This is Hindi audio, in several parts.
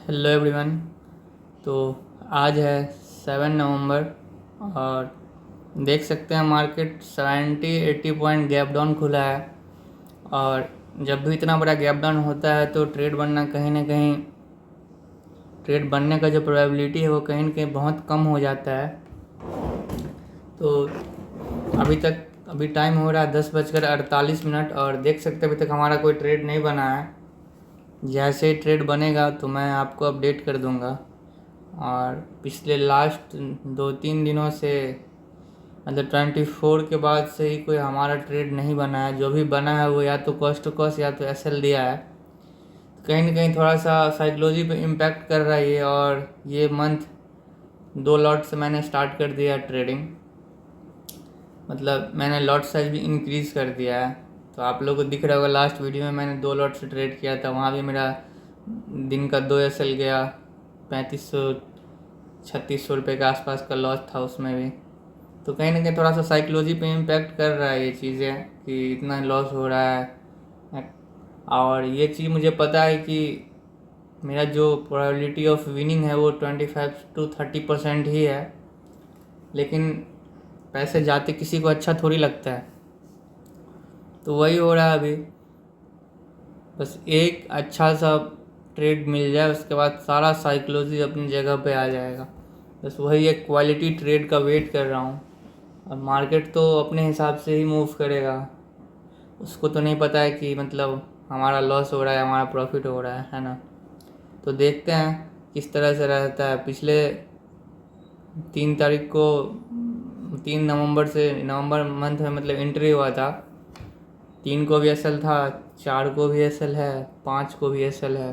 Hello everyone. तो आज है 7 नवंबर और देख सकते हैं मार्केट 70-80 पॉइंट गैप डाउन खुला है। और जब भी इतना बड़ा गैप डाउन होता है तो ट्रेड बनना कहीं ना कहीं, ट्रेड बनने का जो प्रोबेबिलिटी है वो कहीं ना कहीं बहुत कम हो जाता है। तो अभी टाइम हो रहा है 10:48 और देख सकते हैं अभी तक हमारा कोई ट्रेड नहीं बना है। जैसे ही ट्रेड बनेगा तो मैं आपको अपडेट कर दूंगा। और पिछले लास्ट 2-3 दिनों से मतलब 24 के बाद से ही कोई हमारा ट्रेड नहीं बना है। जो भी बना है वो या तो कॉस्ट टू कॉस्ट या तो एसएल दिया है। कहीं ना कहीं थोड़ा सा साइकोलॉजी पे इम्पैक्ट कर रहा है ये। और ये मंथ 2 लॉट से मैंने स्टार्ट कर दिया ट्रेडिंग, मतलब मैंने लॉट साइज भी इंक्रीज़ कर दिया है। तो आप लोगों को दिख रहा होगा लास्ट वीडियो में मैंने 2 लॉट से ट्रेड किया था, वहाँ भी मेरा दिन का 2 एसएल गया। 3500-3600 रुपये के आसपास का लॉस था उसमें भी। तो कहीं ना कहीं थोड़ा सा साइकोलॉजी पे इम्पैक्ट कर रहा है ये चीज़ें कि इतना लॉस हो रहा है। और ये चीज़ मुझे पता है कि मेरा जो प्रोबेबिलिटी ऑफ विनिंग है वो 25-30% ही है, लेकिन पैसे जाते किसी को अच्छा थोड़ी लगता है। तो वही हो रहा है अभी। बस एक अच्छा सा ट्रेड मिल जाए उसके बाद सारा साइकोलॉजी अपनी जगह पे आ जाएगा। बस वही एक क्वालिटी ट्रेड का वेट कर रहा हूँ। और मार्केट तो अपने हिसाब से ही मूव करेगा, उसको तो नहीं पता है कि मतलब हमारा लॉस हो रहा है हमारा प्रॉफिट हो रहा है ना। तो देखते हैं किस तरह से रहता है। पिछले 3 नवंबर से नवंबर मंथ में मतलब एंट्री हुआ था। 3 को भी एसएल था, 4 को भी एसएल है, 5 को भी एसएल है।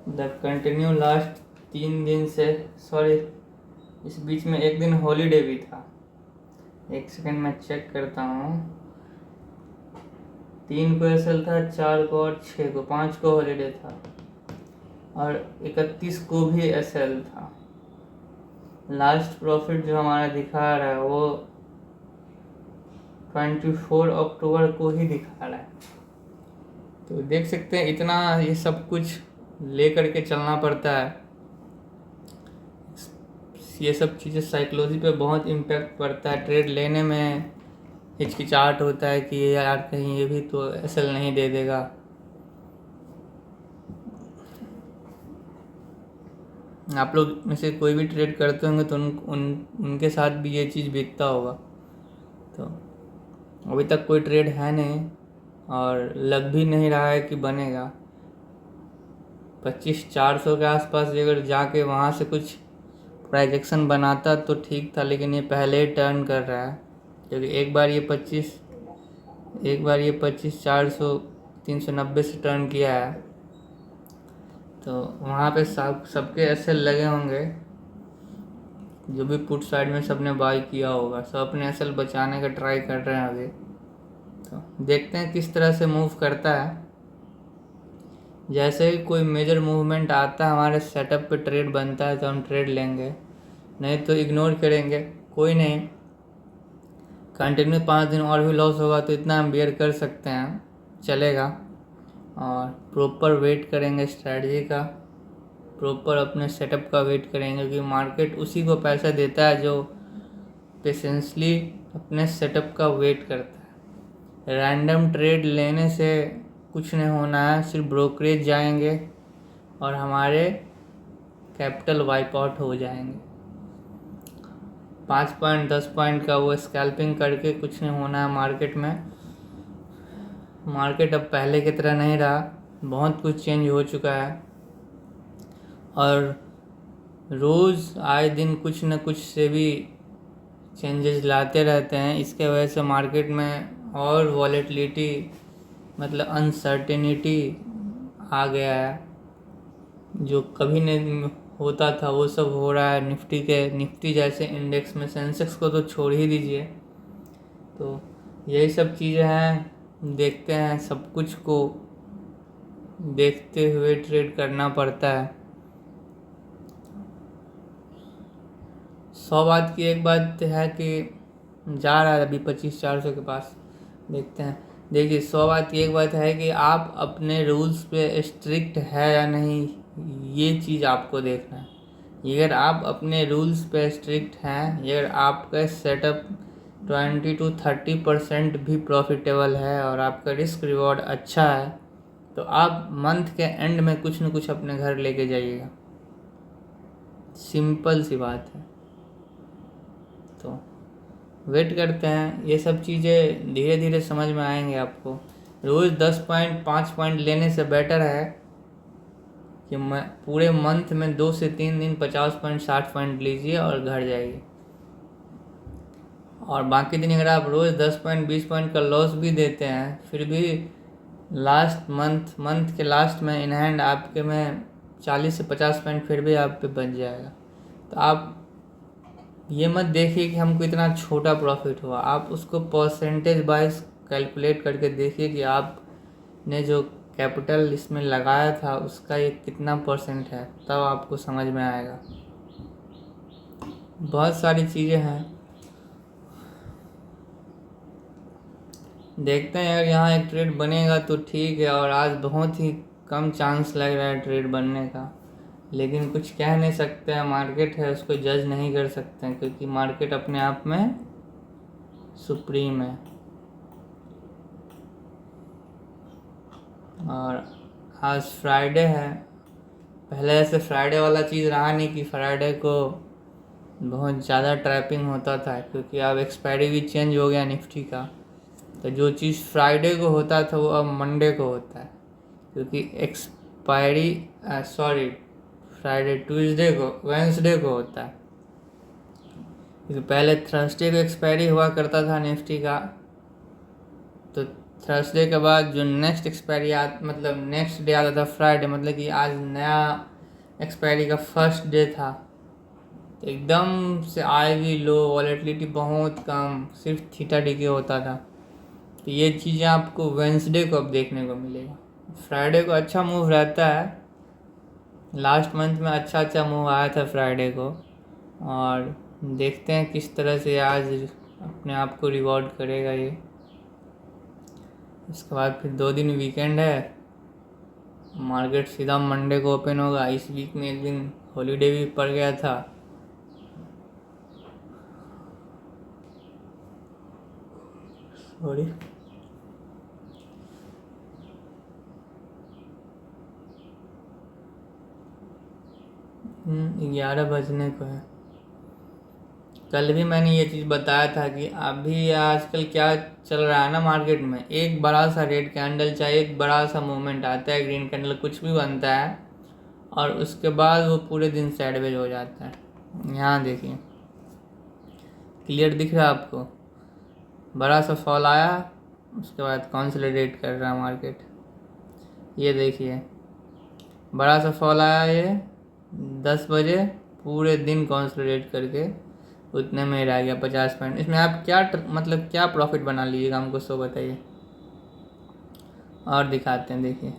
द कंटिन्यू लास्ट 3 दिन से, सॉरी इस बीच में एक दिन हॉलीडे भी था। एक सेकंड मैं चेक करता हूँ। 3 को एसएल था, 4 को और 6 को, 5 को हॉलीडे था और 31 को भी एसएल था। लास्ट प्रॉफिट जो हमारा दिखा रहा है वो 24 अक्टूबर को ही दिखा रहा है। तो देख सकते हैं इतना ये सब कुछ ले करके चलना पड़ता है। ये सब चीज़ें साइकोलॉजी पे बहुत इम्पैक्ट पड़ता है। ट्रेड लेने में हिचकिचाहट होता है कि यार कहीं ये भी तो एसएल नहीं दे देगा। आप लोग में से कोई भी ट्रेड करते होंगे तो उनके साथ भी ये चीज़ बीतता होगा। तो अभी तक कोई ट्रेड है नहीं और लग भी नहीं रहा है कि बनेगा। 25,400 के आसपास अगर जाके वहाँ से कुछ प्राइजेक्शन बनाता तो ठीक था, लेकिन ये पहले ही टर्न कर रहा है। क्योंकि एक बार ये 25,400 390 से टर्न किया है। तो वहाँ पे सबके एसएल लगे होंगे, जो भी पुट साइड में सबने बाई किया होगा, सब अपने एसएल बचाने का ट्राई कर रहे हैं अभी। तो देखते हैं किस तरह से मूव करता है। जैसे ही कोई मेजर मूवमेंट आता है हमारे सेटअप पे ट्रेड बनता है तो हम ट्रेड लेंगे, नहीं तो इग्नोर करेंगे। कोई नहीं, कंटिन्यू 5 दिन और भी लॉस होगा तो इतना हम बियर कर सकते हैं, चलेगा। और प्रॉपर वेट करेंगे स्ट्रैटेजी का, प्रॉपर अपने सेटअप का वेट करेंगे, क्योंकि मार्केट उसी को पैसा देता है जो पेशेंसली अपने सेटअप का वेट करता है। रैंडम ट्रेड लेने से कुछ नहीं होना है, सिर्फ ब्रोकरेज जाएंगे और हमारे कैपिटल वाइप आउट हो जाएंगे। 5 पॉइंट 10 पॉइंट का वो स्कैल्पिंग करके कुछ नहीं होना है मार्केट में। मार्केट अब पहले की तरह नहीं रहा, बहुत कुछ चेंज हो चुका है और रोज़ आए दिन कुछ न कुछ से भी चेंजेस लाते रहते हैं। इसके वजह से मार्केट में और वॉलेटिलिटी मतलब अनसर्टेनिटी आ गया है। जो कभी नहीं होता था वो सब हो रहा है। निफ्टी जैसे इंडेक्स में, सेंसेक्स को तो छोड़ ही दीजिए। तो यही सब चीज़ें हैं, देखते हैं, सब कुछ को देखते हुए ट्रेड करना पड़ता है। 100 बात की एक बात है कि जा रहा है अभी 25,400 के पास, देखते हैं। देखिए 100 बात की एक बात है कि आप अपने रूल्स पे स्ट्रिक्ट है या नहीं ये चीज़ आपको देखना है। अगर आप अपने रूल्स पे स्ट्रिक्ट हैं, अगर आपका सेटअप 20 to 30% भी प्रॉफिटेबल है और आपका रिस्क रिवॉर्ड अच्छा है, तो आप मंथ के एंड में कुछ न कुछ अपने घर लेके जाइएगा। सिंपल सी बात है। तो वेट करते हैं, ये सब चीज़ें धीरे धीरे समझ में आएंगे आपको। रोज़ 10 पॉइंट 5 पॉइंट लेने से बेटर है कि पूरे मंथ में 2 से 3 दिन 50 पॉइंट 60 पॉइंट लीजिए और घर जाइए। और बाकी दिन अगर आप रोज़ 10 पॉइंट 20 पॉइंट का लॉस भी देते हैं, फिर भी लास्ट मंथ के लास्ट में इन हैंड आपके में 40 से 50 पॉइंट फिर भी आप पे बच जाएगा। तो आप ये मत देखिए कि हमको इतना छोटा प्रॉफिट हुआ, आप उसको परसेंटेज वाइज कैलकुलेट करके देखिए कि आपने जो कैपिटल इसमें लगाया था उसका ये कितना परसेंट है, तब आपको समझ में आएगा। बहुत सारी चीज़ें हैं, देखते हैं। अगर यहाँ एक ट्रेड बनेगा तो ठीक है, और आज बहुत ही कम चांस लग रहा है ट्रेड बनने का, लेकिन कुछ कह नहीं सकते हैं। मार्केट है, उसको जज नहीं कर सकते हैं, क्योंकि मार्केट अपने आप में सुप्रीम है। और आज फ्राइडे है, पहले ऐसे फ्राइडे वाला चीज़ रहा नहीं कि फ्राइडे को बहुत ज़्यादा ट्रैपिंग होता था, क्योंकि अब एक्सपायरी भी चेंज हो गया निफ्टी का। तो जो चीज़ फ्राइडे को होता था वो अब मंडे को होता है, क्योंकि एक्सपायरी फ्राइडे ट्यूसडे को वेंसडे को होता है। क्योंकि पहले थर्सडे को एक्सपायरी हुआ करता था निफ्टी का, तो थर्सडे के बाद जो नेक्स्ट एक्सपायरी मतलब नेक्स्ट डे आता था फ्राइडे, मतलब कि आज नया एक्सपायरी का फर्स्ट डे था। तो एकदम से आएगी लो, वॉलेटिलिटी बहुत कम, सिर्फ थीटा डिके होता था। तो ये चीज़ें आपको वेंसडे को अब देखने को मिलेगा। फ्राइडे को अच्छा मूव रहता है, लास्ट मंथ में अच्छा मूव आया था फ्राइडे को, और देखते हैं किस तरह से आज अपने आप को रिवॉर्ड करेगा ये। इसके बाद फिर 2 दिन वीकेंड है, मार्केट सीधा मंडे को ओपन होगा। इस वीक में एक दिन हॉलीडे भी पड़ गया था। सॉरी, 11 बजने को है। कल भी मैंने ये चीज़ बताया था कि अभी आजकल क्या चल रहा है ना मार्केट में, एक बड़ा सा रेड कैंडल चाहे एक बड़ा सा मूवमेंट आता है, ग्रीन कैंडल कुछ भी बनता है, और उसके बाद वो पूरे दिन साइडवेज हो जाता है। यहाँ देखिए, क्लियर दिख रहा है आपको, बड़ा सा फॉल आया, उसके बाद कंसोलिडेट कर रहा है मार्केट। ये देखिए, बड़ा सा फॉल आया, ये 10 बजे पूरे दिन कंसोलिडेट करके उतने में रह गया 50 पॉइंट। इसमें आप क्या मतलब क्या प्रॉफिट बना लीजिएगा, हमको सो बताइए। और दिखाते हैं, देखिए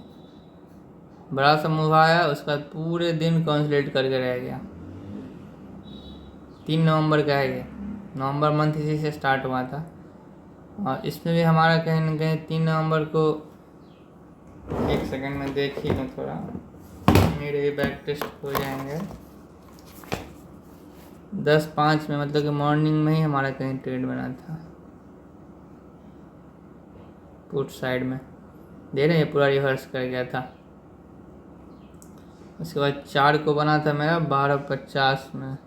बड़ा सा मूव आया, उसके बाद पूरे दिन कंसोलिडेट करके रह गया। 3 नवंबर का है ये, नवंबर मंथ इसी से स्टार्ट हुआ था, और इसमें भी हमारा कहीं ना कहीं 3 नवंबर को, एक सेकंड में देखिए मैं थोड़ा, मेरे ही बैक टेस्ट हो जाएंगे। 10:05 में, मतलब कि मॉर्निंग में ही हमारा कहीं ट्रेड बना था पुट साइड में, दे रहे हैं, पूरा रिवर्स कर गया था। उसके बाद 4 को बना था मेरा 12:50 में,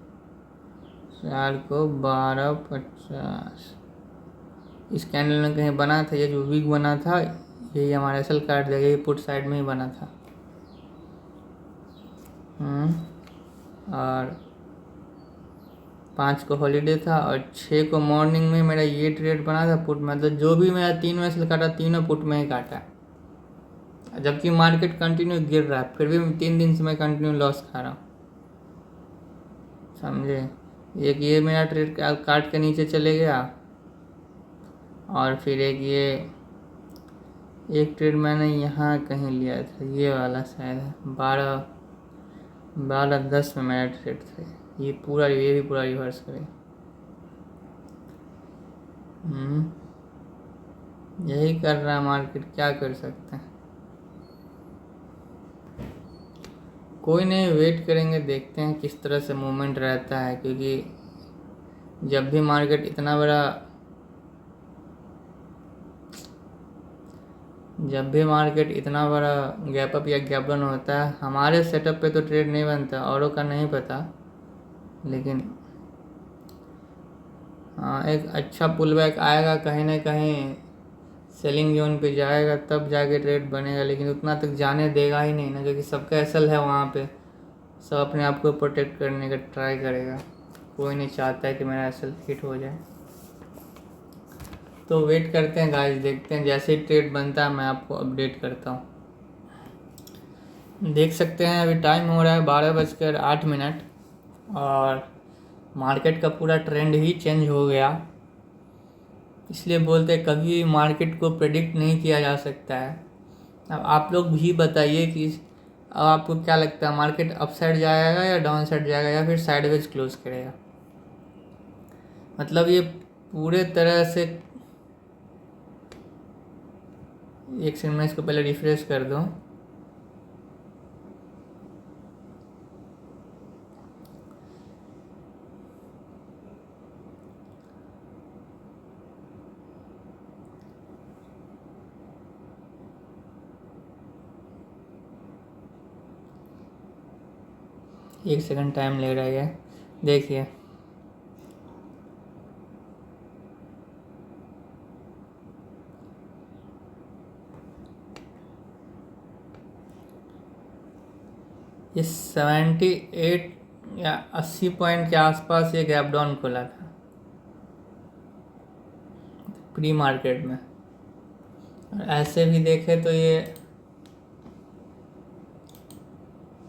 4 को 12:50 इस कैंडल में कहीं बना था। ये जो वीक बना था यही हमारा असल काट देगा, ये पुट साइड में ही बना था। और 5 को हॉलीडे था, और 6 को मॉर्निंग में मेरा ये ट्रेड बना था पुट, मतलब जो भी मेरा 3 में से काटा, तीनों पुट में ही काटा, जबकि मार्केट कंटिन्यू गिर रहा है, फिर भी 3 दिन से मैं कंटिन्यू लॉस खा रहा हूँ, समझे। एक ये मेरा ट्रेड काट के नीचे चले गया, और फिर एक ट्रेड मैंने यहाँ कहीं लिया था, ये वाला शायद 12:10 में मेरा ट्रेड था, ये भी पूरा रिवर्स करेगा। यही कर रहा है मार्केट, क्या कर सकते हैं। कोई नहीं, वेट करेंगे, देखते हैं किस तरह से मूवमेंट रहता है, क्योंकि जब भी मार्केट इतना बड़ा गैप अप या गैप डाउन होता है, हमारे सेटअप पे तो ट्रेड नहीं बनता, औरों का नहीं पता, लेकिन हाँ एक अच्छा पुल बैक आएगा, कहीं ना कहीं सेलिंग जोन पे जाएगा, तब जाके ट्रेड बनेगा, लेकिन उतना तक जाने देगा ही नहीं ना, क्योंकि सबका एसल है वहाँ पे, सब अपने आप को प्रोटेक्ट करने का ट्राई करेगा, कोई नहीं चाहता है कि मेरा एसल हिट हो जाए। तो वेट करते हैं गाइस, देखते हैं, जैसे ही ट्रेड बनता है मैं आपको अपडेट करता हूँ। देख सकते हैं अभी टाइम हो रहा है 12:08 और मार्केट का पूरा ट्रेंड ही चेंज हो गया। इसलिए बोलते हैं कभी मार्केट को प्रेडिक्ट नहीं किया जा सकता है। अब आप लोग भी बताइए कि अब आपको क्या लगता है, मार्केट अप साइड जाएगा या डाउन साइड जाएगा या फिर साइडवेज क्लोज करेगा। मतलब ये पूरे तरह से, एक सेकंड में इसको पहले रिफ्रेश कर दूँ। एक सेकंड टाइम ले रहा है, देखिए ये 78 या 80 पॉइंट के आसपास ये गैप डाउन खुला था प्री मार्केट में, और ऐसे भी देखे तो ये,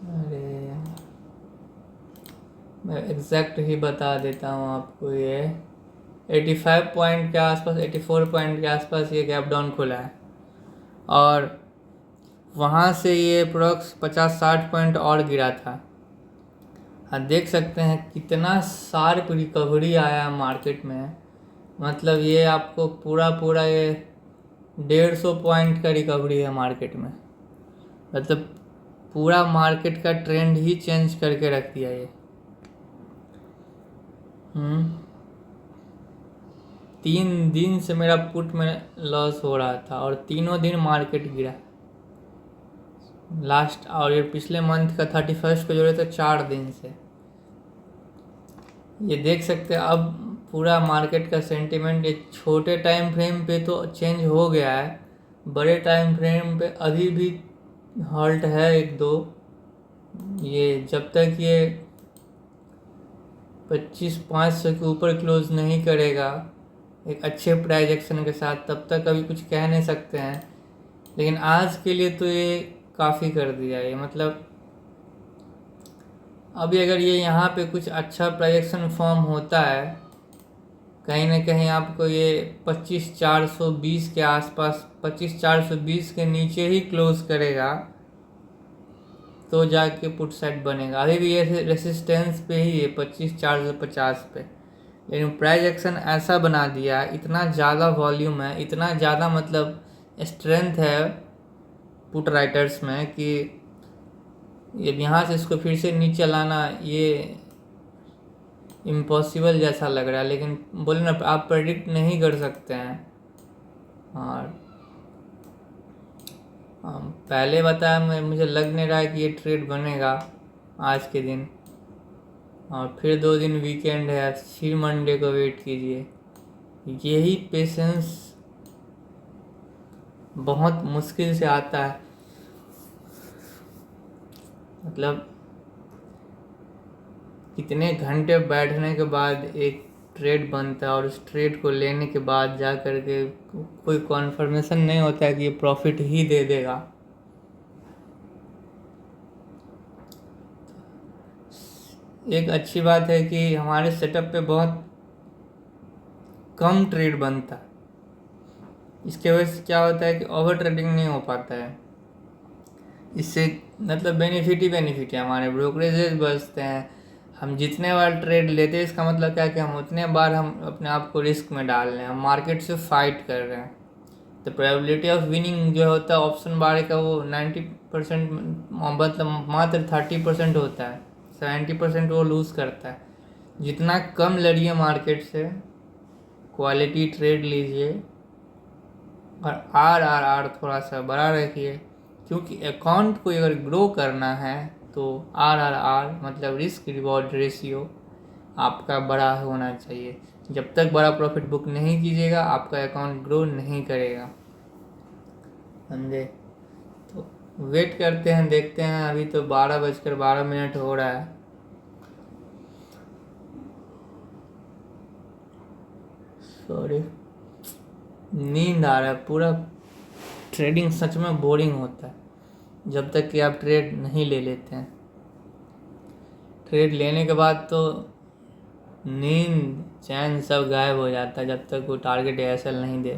अरे मैं एग्जैक्ट ही बता देता हूँ आपको, ये 85 पॉइंट के आसपास, 84 पॉइंट के आसपास ये गैप डाउन खुला है, और वहाँ से ये अप्रोक्स 50-60 पॉइंट और गिरा था। आप देख सकते हैं कितना शार्प रिकवरी आया मार्केट में, मतलब ये आपको पूरा ये 150 पॉइंट का रिकवरी है मार्केट में, मतलब पूरा मार्केट का ट्रेंड ही चेंज करके रख दिया ये। 3 दिन से मेरा पुट में लॉस हो रहा था और तीनों दिन मार्केट गिरा लास्ट, और ये पिछले मंथ का 31 को जोड़े तो 4 दिन से। ये देख सकते हैं अब पूरा मार्केट का सेंटिमेंट एक छोटे टाइम फ्रेम पे तो चेंज हो गया है, बड़े टाइम फ्रेम पे अभी भी हॉल्ट है 1-2। ये जब तक ये 25,500 के ऊपर क्लोज नहीं करेगा एक अच्छे प्राइस एक्शन के साथ, तब तक अभी कुछ कह नहीं सकते हैं, लेकिन आज के लिए तो ये काफ़ी कर दिया ये, मतलब अभी अगर ये यहाँ पे कुछ अच्छा प्राइजेक्शन फॉर्म होता है, कहीं ना कहीं आपको ये 25,420 के आसपास, 25,420 के नीचे ही क्लोज करेगा तो जाके पुट साइड बनेगा। अभी भी ये रेसिस्टेंस पे ही है 25,450 पे, लेकिन प्राइस एक्शन ऐसा बना दिया है, इतना ज़्यादा वॉल्यूम है, इतना ज़्यादा मतलब स्ट्रेंथ है पुट राइटर्स में कि ये यहाँ से इसको फिर से नीचे लाना ये इम्पॉसिबल जैसा लग रहा है, लेकिन बोले ना आप प्रेडिक्ट नहीं कर सकते हैं। और पहले बताया मुझे लग नहीं रहा है कि ये ट्रेड बनेगा आज के दिन, और फिर 2 दिन वीकेंड है, फिर मंडे को वेट कीजिए। यही पेशेंस बहुत मुश्किल से आता है, मतलब कितने घंटे बैठने के बाद एक ट्रेड बनता है, और उस ट्रेड को लेने के बाद जा कर के कोई कॉन्फर्मेशन नहीं होता है कि ये प्रॉफिट ही दे देगा। एक अच्छी बात है कि हमारे सेटअप पे बहुत कम ट्रेड बनता है, इसके वजह से क्या होता है कि ओवर ट्रेडिंग नहीं हो पाता है, इससे मतलब बेनिफिट ही बेनिफिट है, हमारे ब्रोकरेजेस बचते हैं, हम जितने बार ट्रेड लेते हैं इसका मतलब क्या है कि हम उतने बार हम अपने आप को रिस्क में डाल रहे हैं, हम मार्केट से फाइट कर रहे हैं। तो प्रोबेबिलिटी ऑफ विनिंग जो होता है ऑप्शन बार का वो 90%, मतलब मात्र 30% होता है, 70% वो लूज़ करता है। जितना कम लड़िए मार्केट से, क्वालिटी ट्रेड लीजिए और आर थोड़ा सा बड़ा रखिए, क्योंकि अकाउंट को अगर ग्रो करना है तो आर मतलब रिस्क रिवॉर्ड रेशियो आपका बड़ा होना चाहिए। जब तक बड़ा प्रॉफिट बुक नहीं कीजिएगा आपका अकाउंट ग्रो नहीं करेगा, समझे। तो वेट करते हैं, देखते हैं। अभी तो 12:12 हो रहा है। सॉरी, नींद आ रहा है पूरा। ट्रेडिंग सच में बोरिंग होता है जब तक कि आप ट्रेड नहीं ले लेते हैं। ट्रेड लेने के बाद तो नींद चैन सब गायब हो जाता है जब तक वो टारगेट एएसएल नहीं दे।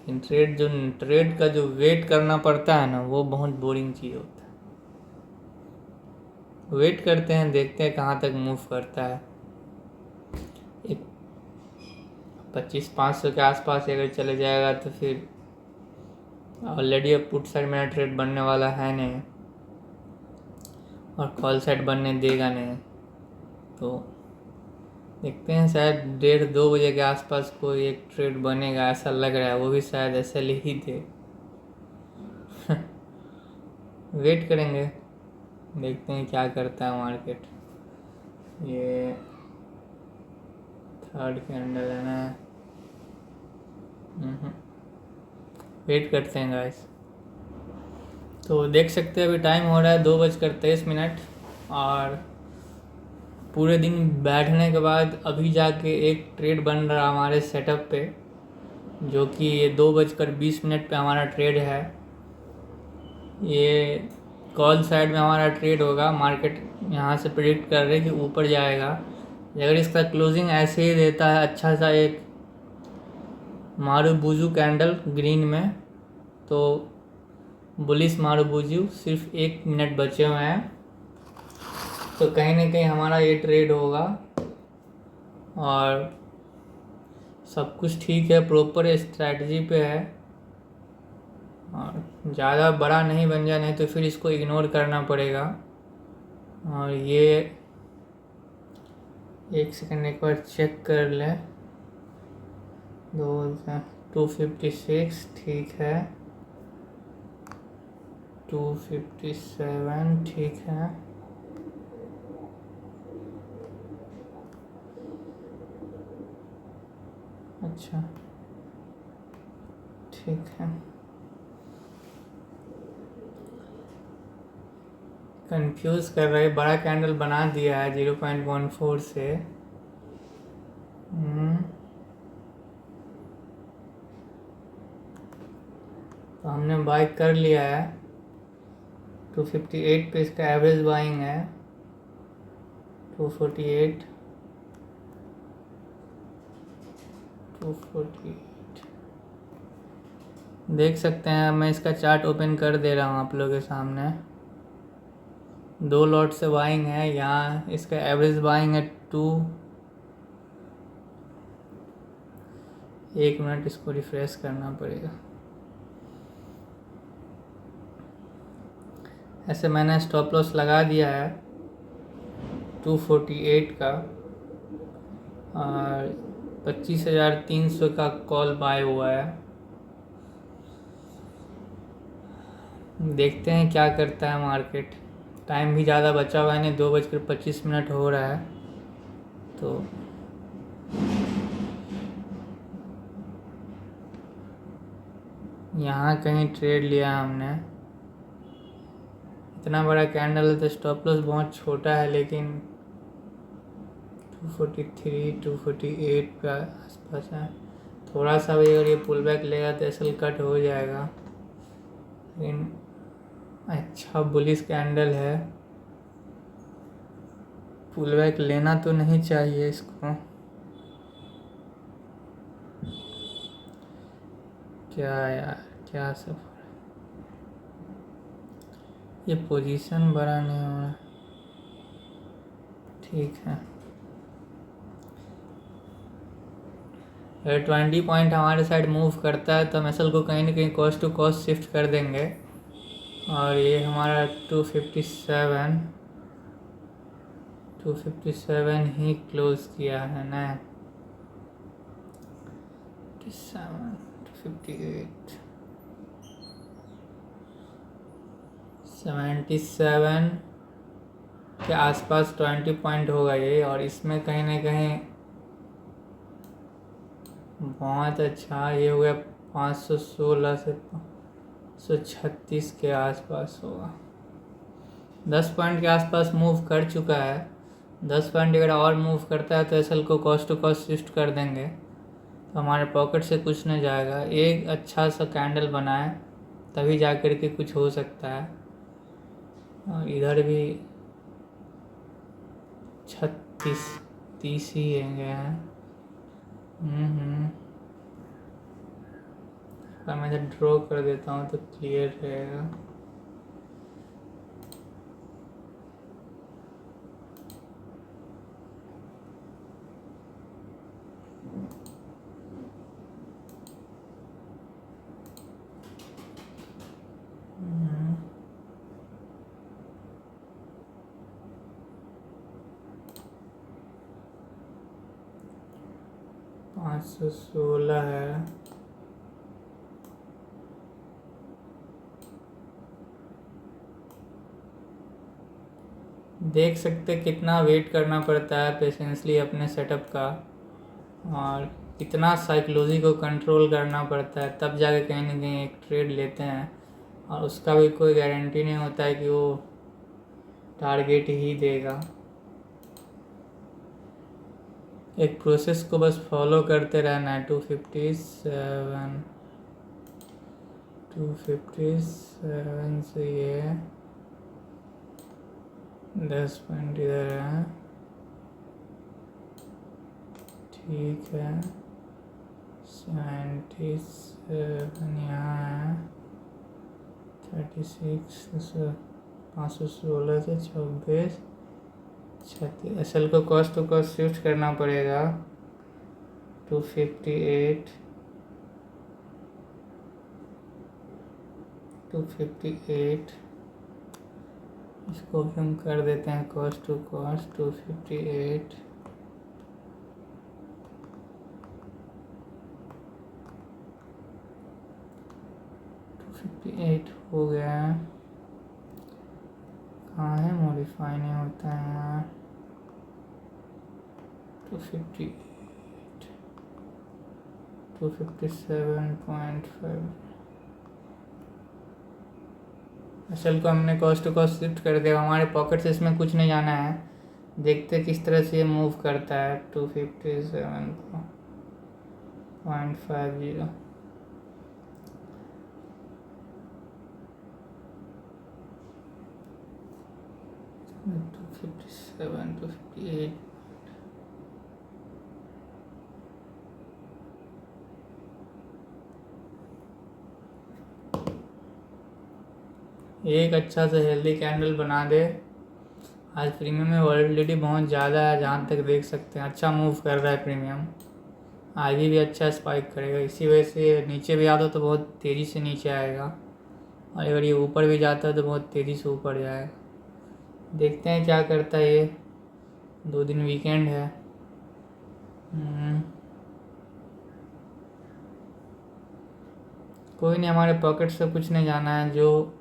लेकिन ट्रेड का जो वेट करना पड़ता है ना, वो बहुत बोरिंग चीज़ होता है। वेट करते हैं, देखते हैं कहाँ तक मूव करता है। 2500 के आसपास अगर चले जाएगा तो फिर ऑलरेडी अब पुट साइड मेरा ट्रेड बनने वाला है नहीं और कॉल साइड बनने देगा नहीं। तो देखते हैं, शायद 1:30-2 बजे के आसपास कोई एक ट्रेड बनेगा ऐसा लग रहा है, वो भी शायद ऐसे ही दे। वेट करेंगे, देखते हैं क्या करता है मार्केट। ये थर्ड कैंडल है ना, वेट करते हैं गाइस। तो देख सकते हैं अभी टाइम हो रहा है 2:23 और पूरे दिन बैठने के बाद अभी जाके एक ट्रेड बन रहा हमारे सेटअप पे, जो कि ये 2:20 पे हमारा ट्रेड है। ये कॉल साइड में हमारा ट्रेड होगा। मार्केट यहाँ से प्रेडिक्ट कर रहे हैं कि ऊपर जाएगा। अगर इसका क्लोजिंग ऐसे ही देता है अच्छा सा एक मारुबुजू कैंडल ग्रीन में, तो बुलिश मारुबुजू सिर्फ 1 मिनट बचे हुए हैं, तो कहीं ना कहीं हमारा ये ट्रेड होगा और सब कुछ ठीक है, प्रॉपर स्ट्रैटेजी पे है और ज़्यादा बड़ा नहीं बन जाए, नहीं तो फिर इसको इग्नोर करना पड़ेगा। और ये एक सेकंड एक बार चेक कर लें। 256 ठीक है, 257 ठीक है, अच्छा ठीक है। कंफ्यूज कर रहा है, बड़ा कैंडल बना दिया है 0.14 से। तो हमने बाई कर लिया है। 258 पे इसका एवरेज बाइंग है, 248 देख सकते हैं। मैं इसका चार्ट ओपन कर दे रहा हूँ आप लोगों के सामने। 2 लॉट से बाइंग है यहाँ, इसका एवरेज बाइंग है 2। 1 मिनट इसको रिफ्रेश करना पड़ेगा। ऐसे मैंने स्टॉप लॉस लगा दिया है 248 का और 25,300 का कॉल बाय हुआ है। देखते हैं क्या करता है मार्केट। टाइम भी ज़्यादा बचा हुआ है नहीं, 2:25 हो रहा है। तो यहाँ कहीं ट्रेड लिया हमने। इतना बड़ा कैंडल है तो स्टॉप लॉस बहुत छोटा है, लेकिन 243 248 के आसपास है। थोड़ा सा भी अगर ये पुल बैक लेगा तो एसएल कट हो जाएगा, लेकिन अच्छा बुलिश कैंडल है। पुल बैक लेना तो नहीं चाहिए इसको। क्या यार, क्या सब ये पोजीशन बड़ा नहीं हो रहा। ठीक है, अगर 20 पॉइंट हमारे साइड मूव करता है तो हम एसएल को कहीं ना कहीं कॉस्ट टू कॉस्ट शिफ्ट कर देंगे। और ये हमारा 257 ही क्लोज किया है ना। 258 77 के आसपास 20 पॉइंट होगा ये। और इसमें कहीं ना कहीं बहुत अच्छा ये हो गया 516 से 536 के आसपास होगा। 10 पॉइंट के आसपास मूव कर चुका है। 10 पॉइंट अगर और मूव करता है तो एसएल को कॉस्ट टू कॉस्ट शिफ्ट कर देंगे, तो हमारे पॉकेट से कुछ नहीं जाएगा। एक अच्छा सा कैंडल बनाए तभी जा कर के कुछ हो सकता है। और इधर भी 36-30 ही गए हैं। मैं इधर ड्रॉ कर देता हूँ तो क्लियर रहेगा। पाँच सौ 16 है। देख सकते कितना वेट करना पड़ता है पेशेंसली अपने सेटअप का, और कितना साइकोलॉजी को कंट्रोल करना पड़ता है, तब जाके कहीं ना कहीं एक ट्रेड लेते हैं। और उसका भी कोई गारंटी नहीं होता है कि वो टारगेट ही देगा। एक प्रोसेस को बस फॉलो करते रहना है। 257 से ये 10 पॉइंट इधर है, ठीक है। 77 यहाँ है, 36 516 से 26 36। एसएल को कॉस्ट टू कॉस्ट शिफ्ट करना पड़ेगा। 258 इसको भी हम कर देते हैं कॉस्ट टू कॉस्ट। 258 हो गया है। कहाँ है, मॉडिफाई नहीं होता है यार। 257.5 एसएल को हमने कॉस्ट टू कॉस्ट शिफ्ट कर दिया। हमारे पॉकेट से इसमें कुछ नहीं जाना है। देखते किस तरह से ये मूव करता है। 257.50 257 258 एक अच्छा सा हेल्दी कैंडल बना दे। आज प्रीमियम में वॉलेटिलिटी बहुत ज़्यादा है, जहाँ तक देख सकते हैं। अच्छा मूव कर रहा है प्रीमियम, आगे भी अच्छा स्पाइक करेगा। इसी वजह से नीचे भी आता तो बहुत तेज़ी से नीचे आएगा, और अगर ये ऊपर भी जाता है तो बहुत तेज़ी से ऊपर जाएगा। देखते हैं क्या करता है ये। 2 दिन वीकेंड है। कोई नहीं, हमारे पॉकेट से कुछ नहीं जाना है। जो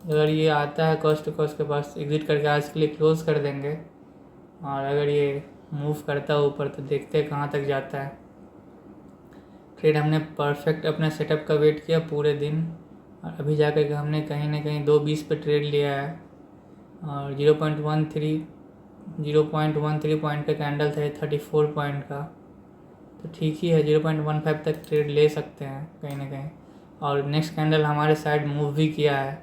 अगर ये आता है कॉस्ट टू कॉस्ट के पास, एग्जिट करके आज के लिए क्लोज कर देंगे। और अगर ये मूव करता है ऊपर तो देखते हैं कहाँ तक जाता है। ट्रेड हमने परफेक्ट अपने सेटअप का वेट किया पूरे दिन, और अभी जाकर के हमने कहीं ना कहीं 2.20 पे ट्रेड लिया है। और 0.13 पॉइंट का कैंडल था, 34 पॉइंट का, तो ठीक ही है। 0.15 तक ट्रेड ले सकते हैं कहीं ना कहीं। और नेक्स्ट कैंडल हमारे साइड मूव भी किया है,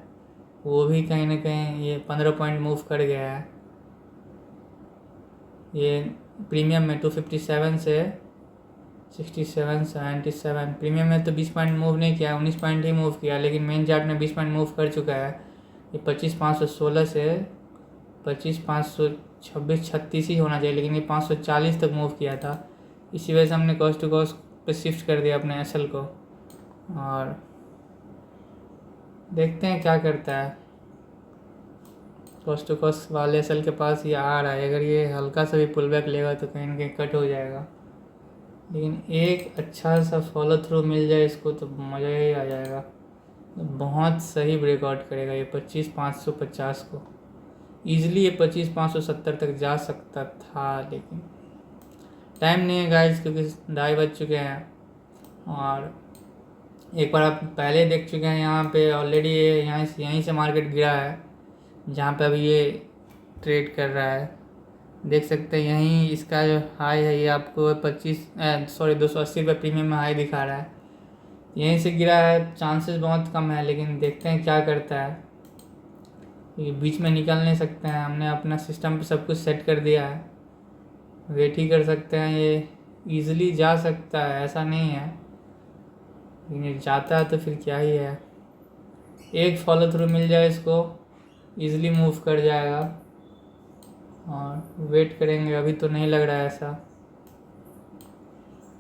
वो भी कहीं ना कहीं ये 15 पॉइंट मूव कर गया है। ये प्रीमियम में 257 से 67 77। प्रीमियम में तो 20 पॉइंट मूव नहीं किया, 19 पॉइंट ही मूव किया, लेकिन मेन चार्ट में 20 पॉइंट मूव कर चुका है। ये 25,516 से 25,526 36 ही होना चाहिए, लेकिन ये 540 तक मूव किया था। इसी वजह से हमने कॉस्ट टू कॉस्ट पे शिफ्ट कर दिया अपने एसएल को, और देखते हैं क्या करता है। कॉस्ट टू कॉस्ट वाले एसएल के पास ये आ रहा है, अगर ये हल्का सा भी पुल बैक लेगा तो कहीं ना कहीं कट हो जाएगा, लेकिन एक अच्छा सा फॉलो थ्रू मिल जाए इसको तो मज़ा ही आ जाएगा। बहुत सही ब्रेकआउट करेगा ये 25,550 को, ईजिली ये 25,570 तक जा सकता था, लेकिन टाइम नहीं है गाइस, क्योंकि 2:30 बज चुके हैं। और एक बार आप पहले देख चुके हैं यहाँ पे ऑलरेडी, ये यहीं से मार्केट गिरा है, जहाँ पे अभी ये ट्रेड कर रहा है। देख सकते हैं यहीं इसका जो हाई है ये आपको 280 रुपये प्रीमियम में हाई दिखा रहा है, यहीं से गिरा है। चांसेस बहुत कम है, लेकिन देखते हैं क्या करता है। ये बीच में निकल नहीं सकते हैं, हमने अपना सिस्टम पे सब कुछ सेट कर दिया है, वेट ही कर सकते हैं। ये ईजिली जा सकता है, ऐसा नहीं है, लेकिन ये जाता है तो फिर क्या ही है। एक फॉलो थ्रू मिल जाए इसको, ईजिली मूव कर जाएगा, और वेट करेंगे। अभी तो नहीं लग रहा है ऐसा,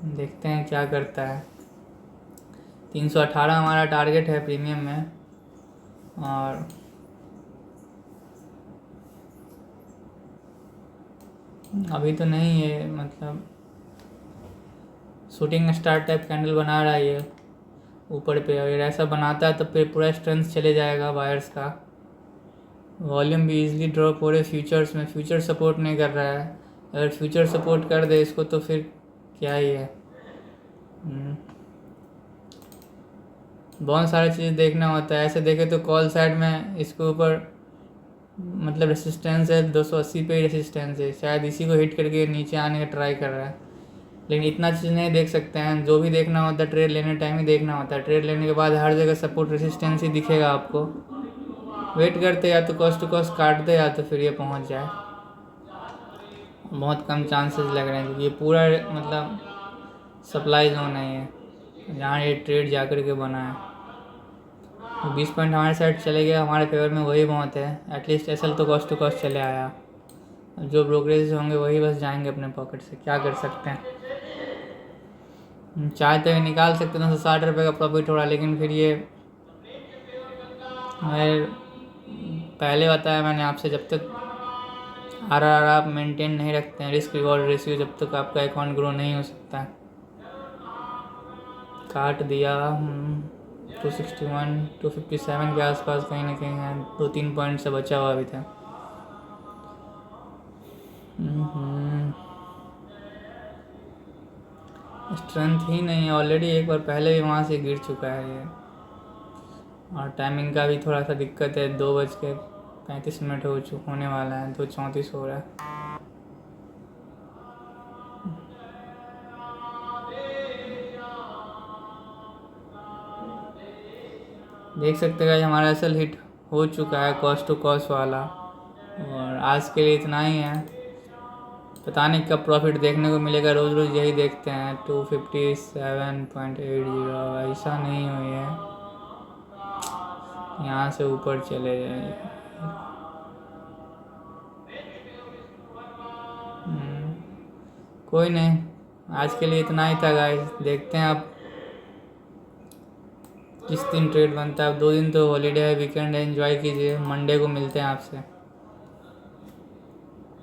देखते हैं क्या करता है। 318 हमारा टारगेट है प्रीमियम में, और अभी तो नहीं है, मतलब शूटिंग स्टार टाइप कैंडल बना रहा है ये ऊपर पे। अगर ऐसा बनाता है तो फिर पूरा स्ट्रेंथ चले जाएगा वायर्स का, वॉल्यूम भी इजीली ड्रॉप हो रहे फ्यूचर्स में। फ्यूचर सपोर्ट नहीं कर रहा है, अगर फ्यूचर सपोर्ट कर दे इसको तो फिर क्या ही है। बहुत सारी चीज़ देखना होता है। ऐसे देखे तो कॉल साइड में इसके ऊपर मतलब रेसिस्टेंस है 280 पे ही रेसिस्टेंस है, शायद इसी को हिट करके नीचे आने का ट्राई कर रहा है, लेकिन इतना चीज़ नहीं देख सकते हैं। जो भी देखना होता है ट्रेड लेने टाइम ही देखना होता है। ट्रेड लेने के बाद हर जगह सपोर्ट रेसिस्टेंस ही दिखेगा आपको। वेट करते या तो कॉस्ट टू कॉस्ट काट दे, या तो फिर ये पहुंच जाए। बहुत कम चांसेस लग रहे हैं, क्योंकि ये पूरा मतलब सप्लाई जोन है ये, जहाँ ये ट्रेड जा कर के बना है। 20 पॉइंट हमारे साइड चले गया, हमारे फेवर में वही बहुत है। एटलीस्ट एसएल तो कॉस्ट टू कॉस्ट चले आया, जो ब्रोकरेज होंगे वही बस जाएंगे अपने पॉकेट से, क्या कर सकते हैं। चाहते हुए निकाल सकते हैं 960 रुपये का प्रॉफिट हो रहा, लेकिन फिर ये पहले बताया मैंने आपसे, जब तक आरआर आप मेंटेन नहीं रखते हैं, रिस्क रिवॉर्ड रेशियो, जब तक आपका अकाउंट ग्रो नहीं हो सकता है। काट दिया 261 257 के आसपास कहीं ना कहीं है, 2-3 पॉइंट से बचा हुआ अभी था। स्ट्रेंथ ही नहीं है, ऑलरेडी एक बार पहले भी वहाँ से गिर चुका है ये, और टाइमिंग का भी थोड़ा सा दिक्कत है। 2:35 होने वाला है, 2:34 हो रहा है। देख सकते हैं हमारा असल हिट हो चुका है कॉस्ट टू कॉस्ट वाला, और आज के लिए इतना ही है। पता नहीं कब प्रॉफिट देखने को मिलेगा, रोज़ रोज़ यही देखते हैं 257.80, ऐसा नहीं हुई है, यहाँ से ऊपर चले जाएंगे। कोई नहीं, आज के लिए इतना ही था गाइस। देखते हैं आप किस दिन ट्रेड बनता है। अब 2 दिन तो हॉलीडे है, वीकेंड है, एंजॉय कीजिए। मंडे को मिलते हैं आपसे।